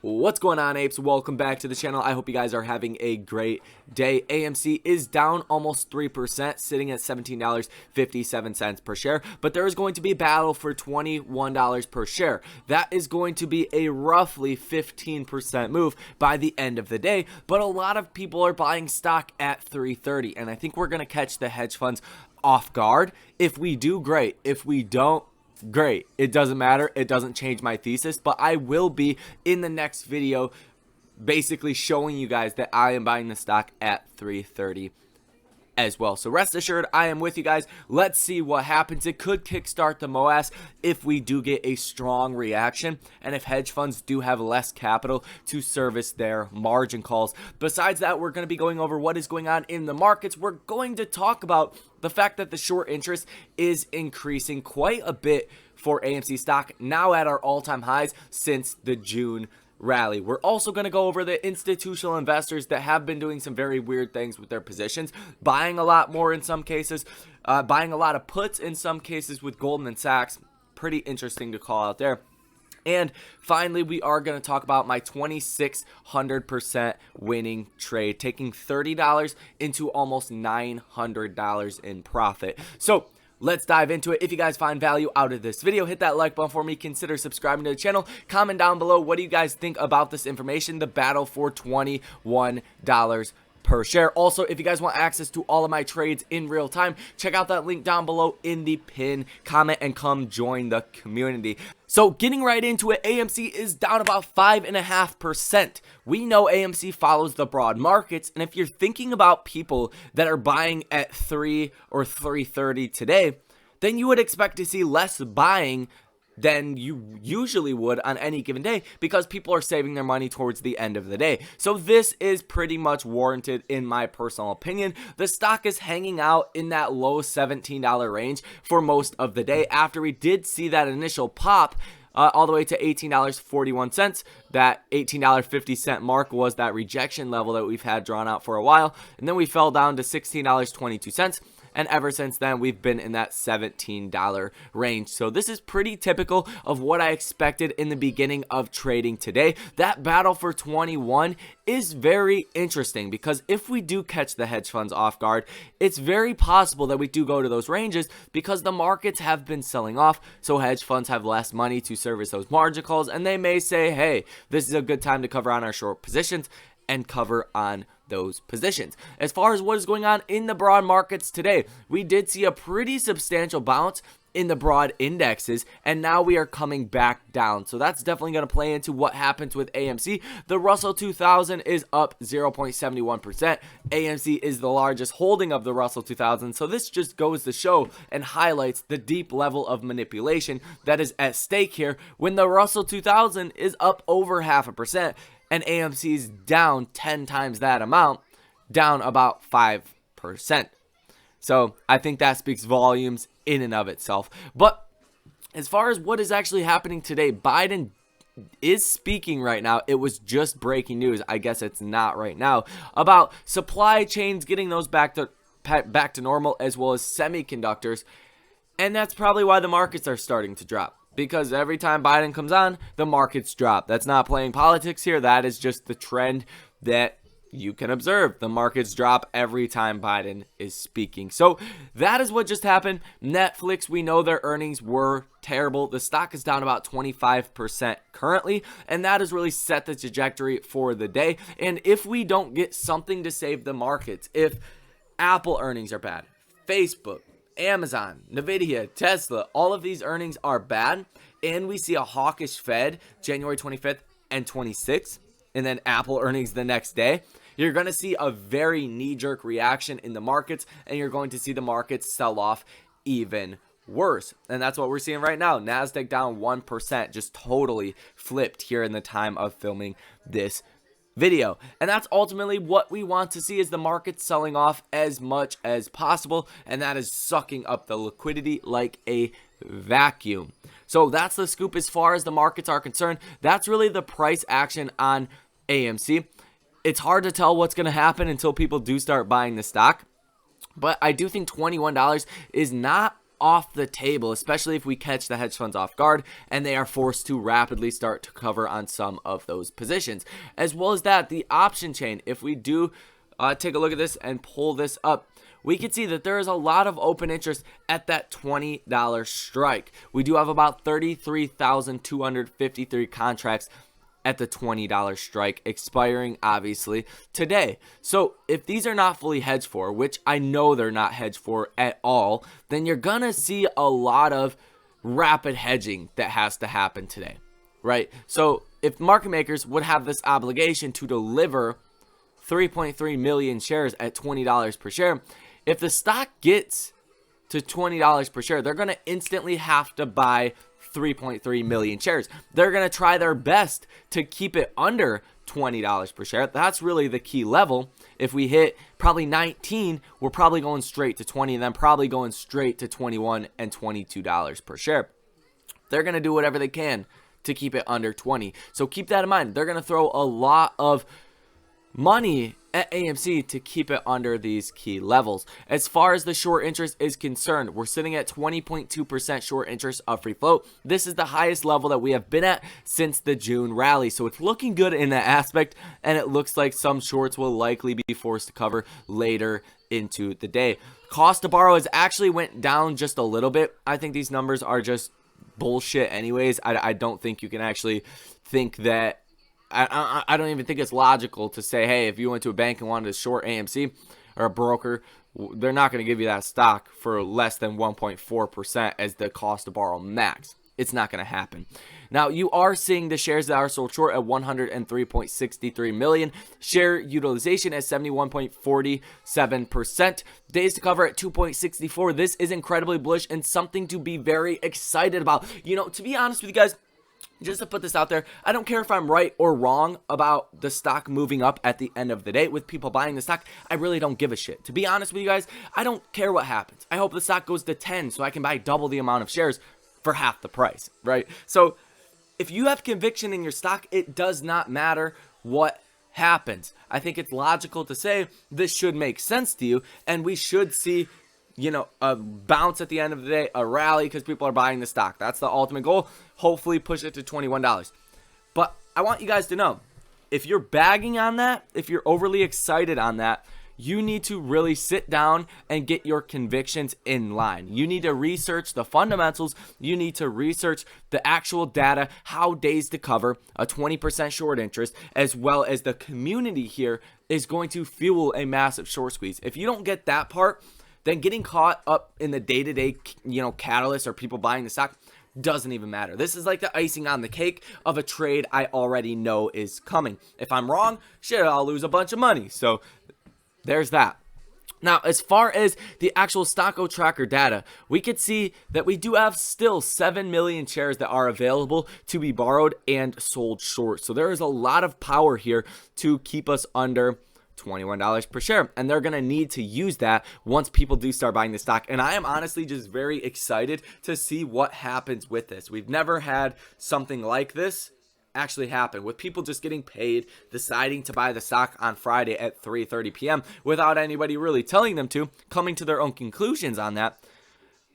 What's going on, apes? Welcome back to the channel. I hope you guys are having a great day. AMC is down almost 3%, sitting at $17.57 per share, but there is going to be a battle for $21 per share. That is going to be a roughly 15% move by the end of the day, but a lot of people are buying stock at $3.30, and I think we're going to catch the hedge funds off guard. If we do, great. If we don't, great. It doesn't matter. It doesn't change my thesis, but I will be in the next video basically showing you guys that I am buying the stock at $3.30 as well. So rest assured, I am with you guys. Let's see what happens. It could kickstart the MOAS if we do get a strong reaction and if hedge funds do have less capital to service their margin calls. Besides that, we're going to be going over what is going on in the markets. We're going to talk about the fact that the short interest is increasing quite a bit for AMC stock, now at our all-time highs since the June rally. We're also going to go over the institutional investors that have been doing some very weird things with their positions, buying a lot more in some cases, buying a lot of puts in some cases with Goldman Sachs. Pretty interesting to call out there. And finally, we are going to talk about my 2,600% winning trade, taking $30 into almost $900 in profit. So let's dive into it. If you guys find value out of this video, hit that like button for me. Consider subscribing to the channel. Comment down below, what do you guys think about this information, the battle for $21 per share. Also, if you guys want access to all of my trades in real time, check out that link down below in the pin comment and come join the community. So getting right into it, AMC is down about 5.5%. We know AMC follows the broad markets, and if you're thinking about people that are buying at 3 or 3.30 today, then you would expect to see less buying than you usually would on any given day because people are saving their money towards the end of the day. So this is pretty much warranted in my personal opinion. The stock is hanging out in that low $17 range for most of the day after we did see that initial pop all the way to $18.41. That $18.50 mark was that rejection level that we've had drawn out for a while, and then we fell down to $16.22. And ever since then, we've been in that $17 range. So this is pretty typical of what I expected in the beginning of trading today. That battle for 21 is very interesting because if we do catch the hedge funds off guard, it's very possible that we do go to those ranges because the markets have been selling off. So hedge funds have less money to service those margin calls, and they may say, hey, this is a good time to cover on our short positions and cover on those positions. As far as what is going on in the broad markets today, we did see a pretty substantial bounce in the broad indexes, and now we are coming back down. So that's definitely going to play into what happens with AMC. The Russell 2000 is up 0.71%. AMC is the largest holding of the Russell 2000. So this just goes to show and highlights the deep level of manipulation that is at stake here when the Russell 2000 is up over 0.5%. And AMC is down 10 times that amount, down about 5%. So I think that speaks volumes in and of itself. But as far as what is actually happening today, Biden is speaking right now. It was just breaking news. I guess it's not right now, about supply chains getting those back to normal, as well as semiconductors. And that's probably why the markets are starting to drop. Because every time Biden comes on, the markets drop. That's not playing politics here. That is just the trend that you can observe. The markets drop every time Biden is speaking. So that is what just happened. Netflix, we know their earnings were terrible. The stock is down about 25% currently, and that has really set the trajectory for the day. And if we don't get something to save the markets, if Apple earnings are bad, Facebook, Amazon, Nvidia, Tesla, all of these earnings are bad, and we see a hawkish Fed January 25th and 26th, and then Apple earnings the next day, you're going to see a very knee-jerk reaction in the markets, and you're going to see the markets sell off even worse. And that's what we're seeing right now. NASDAQ down 1%, just totally flipped here in the time of filming this video. And that's ultimately what we want to see, is the market selling off as much as possible, and that is sucking up the liquidity like a vacuum. So that's the scoop as far as the markets are concerned. That's really the price action on AMC. It's hard to tell what's going to happen until people do start buying the stock, but I do think $21 is not off the table, especially if we catch the hedge funds off guard and they are forced to rapidly start to cover on some of those positions. As well as that, the option chain, if we do take a look at this and pull this up, we can see that there is a lot of open interest at that $20 strike. We do have about 33,253 contracts at the $20 strike, expiring obviously today. So if these are not fully hedged for, which I know they're not hedged for at all, then you're gonna see a lot of rapid hedging that has to happen today, right? So if market makers would have this obligation to deliver 3.3 million shares at $20 per share, if the stock gets to $20 per share, they're going to instantly have to buy 3.3 million shares. They're going to try their best to keep it under $20 per share. That's really the key level. If we hit probably 19, we're probably going straight to 20 and then probably going straight to 21 and $22 per share. They're going to do whatever they can to keep it under 20. So keep that in mind. They're going to throw a lot of money at AMC to keep it under these key levels. As far as the short interest is concerned, we're sitting at 20.2% short interest of free float. This is the highest level that we have been at since the June rally. So it's looking good in that aspect, and it looks like some shorts will likely be forced to cover later into the day. Cost to borrow has actually went down just a little bit. I think these numbers are just bullshit anyways. I don't think you can actually think that I don't even think it's logical to say, hey, if you went to a bank and wanted to short AMC or a broker, they're not going to give you that stock for less than 1.4% as the cost to borrow max. It's not going to happen. Now, you are seeing the shares that are sold short at 103.63 million. Share utilization at 71.47%. Days to cover at 2.64. This is incredibly bullish and something to be very excited about. You know, to be honest with you guys, just to put this out there, I don't care if I'm right or wrong about the stock moving up at the end of the day with people buying the stock. I really don't give a shit. To be honest with you guys, I don't care what happens. I hope the stock goes to 10 so I can buy double the amount of shares for half the price, right? So if you have conviction in your stock, it does not matter what happens. I think it's logical to say this should make sense to you, and we should see, you know, a bounce at the end of the day, a rally because people are buying the stock. That's the ultimate goal. Hopefully push it to $21. But I want you guys to know, if you're bagging on that, if you're overly excited on that, you need to really sit down and get your convictions in line. You need to research the fundamentals. You need to research the actual data, how days to cover, a 20% short interest, as well as the community here is going to fuel a massive short squeeze. If you don't get that part, then getting caught up in the day-to-day, you know, catalyst or people buying the stock doesn't even matter. This is like the icing on the cake of a trade I already know is coming. If I'm wrong, shit, I'll lose a bunch of money. So there's that. Now, as far as the actual Stonk tracker data, we could see that we do have still 7 million shares that are available to be borrowed and sold short. So there is a lot of power here to keep us under $21 per share, and they're going to need to use that once people do start buying the stock. And I am honestly just very excited to see what happens with this. We've never had something like this actually happen, with people just getting paid, deciding to buy the stock on Friday at 3:30 p.m. without anybody really telling them to, coming to their own conclusions on that.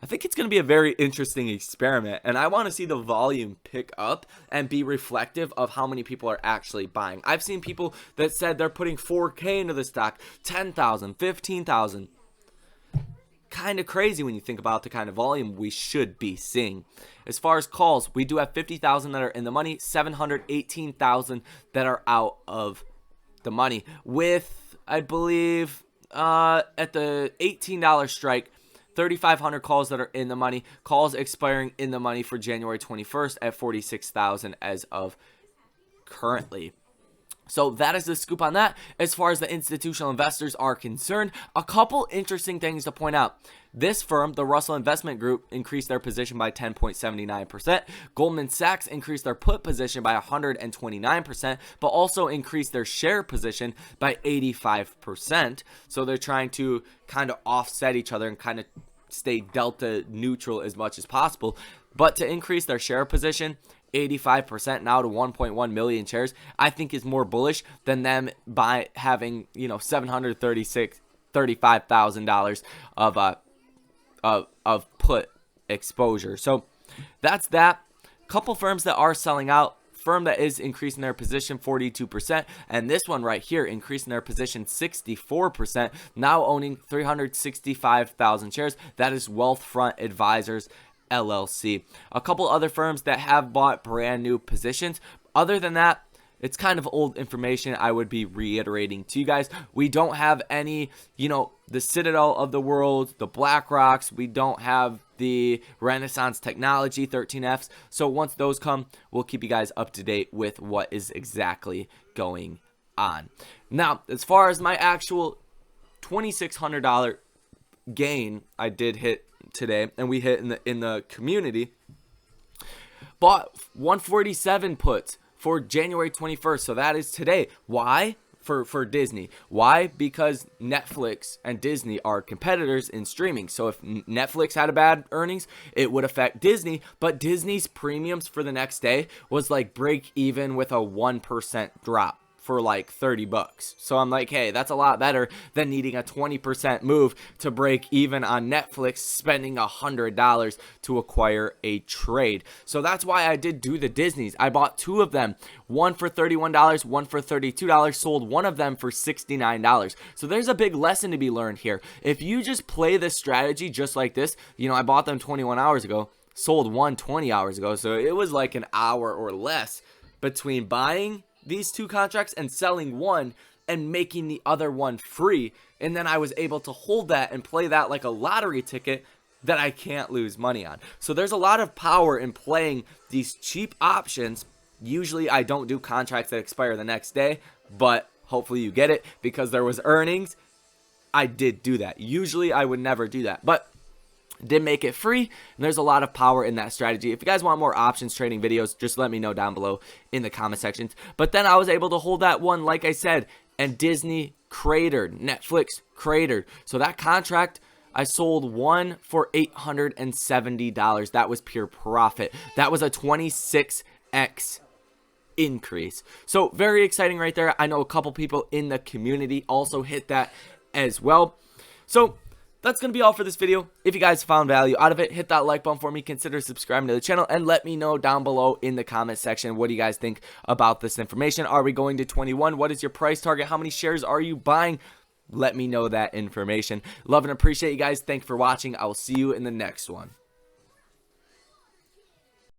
I think it's going to be a very interesting experiment, and I want to see the volume pick up and be reflective of how many people are actually buying. I've seen people that said they're putting 4K into the stock, 10,000, 15,000. Kind of crazy when you think about the kind of volume we should be seeing. As far as calls, we do have 50,000 that are in the money, 718,000 that are out of the money, with, I believe, at the $18 strike, 3,500 calls that are in the money, calls expiring in the money for January 21st at 46,000 as of currently. So that is the scoop on that. As far as the institutional investors are concerned, a couple interesting things to point out. This firm, the Russell Investment Group, increased their position by 10.79%. Goldman Sachs increased their put position by 129%, but also increased their share position by 85%. So they're trying to kind of offset each other and kind of stay delta neutral as much as possible. But to increase their share position 85% now to 1.1 million shares, I think is more bullish than them by having, you know, $735,000 of put exposure. So that's that. Couple firms that are selling out. Firm that is increasing their position 42%, and this one right here increasing their position 64%, now owning 365,000 shares. That is Wealthfront Advisors LLC. A couple other firms that have bought brand new positions. Other than that, it's kind of old information. I would be reiterating to you guys. We don't have any, the Citadel of the world, the BlackRocks. We don't have the Renaissance Technology 13Fs. So once those come, we'll keep you guys up to date with what is exactly going on. Now, as far as my actual $2,600 gain I did hit today, and we hit in the community, bought 147 puts for January 21st. So that is today. Why? For Disney. Why? Because Netflix and Disney are competitors in streaming. So if Netflix had a bad earnings, it would affect Disney. But Disney's premiums for the next day was like break even with a 1% drop for like $30. So I'm like, hey, that's a lot better than needing a 20% move to break even on Netflix, spending $100 to acquire a trade. So that's why I did do the Disneys. I bought two of them, one for $31, one for $32, sold one of them for $69. So there's a big lesson to be learned here. If you just play this strategy just like this, I bought them 21 hours ago, sold one 20 hours ago. So it was like an hour or less between buying these two contracts and selling one and making the other one free. And then I was able to hold that and play that like a lottery ticket that I can't lose money on. So there's a lot of power in playing these cheap options. Usually I don't do contracts that expire the next day, but hopefully you get it because there was earnings. I did do that. Usually I would never do that, but did make it free, and there's a lot of power in that strategy. If you guys want more options trading videos, just let me know down below in the comment sections. But then I was able to hold that one, like I said, and Disney cratered, Netflix cratered. So that contract, I sold one for $870. That was pure profit. That was a 26x increase. So very exciting right there. I know a couple people in the community also hit that as well. So that's going to be all for this video. If you guys found value out of it, hit that like button for me. Consider subscribing to the channel and let me know down below in the comment section. What do you guys think about this information? Are we going to 21? What is your price target? How many shares are you buying? Let me know that information. Love and appreciate you guys. Thanks for watching. I will see you in the next one.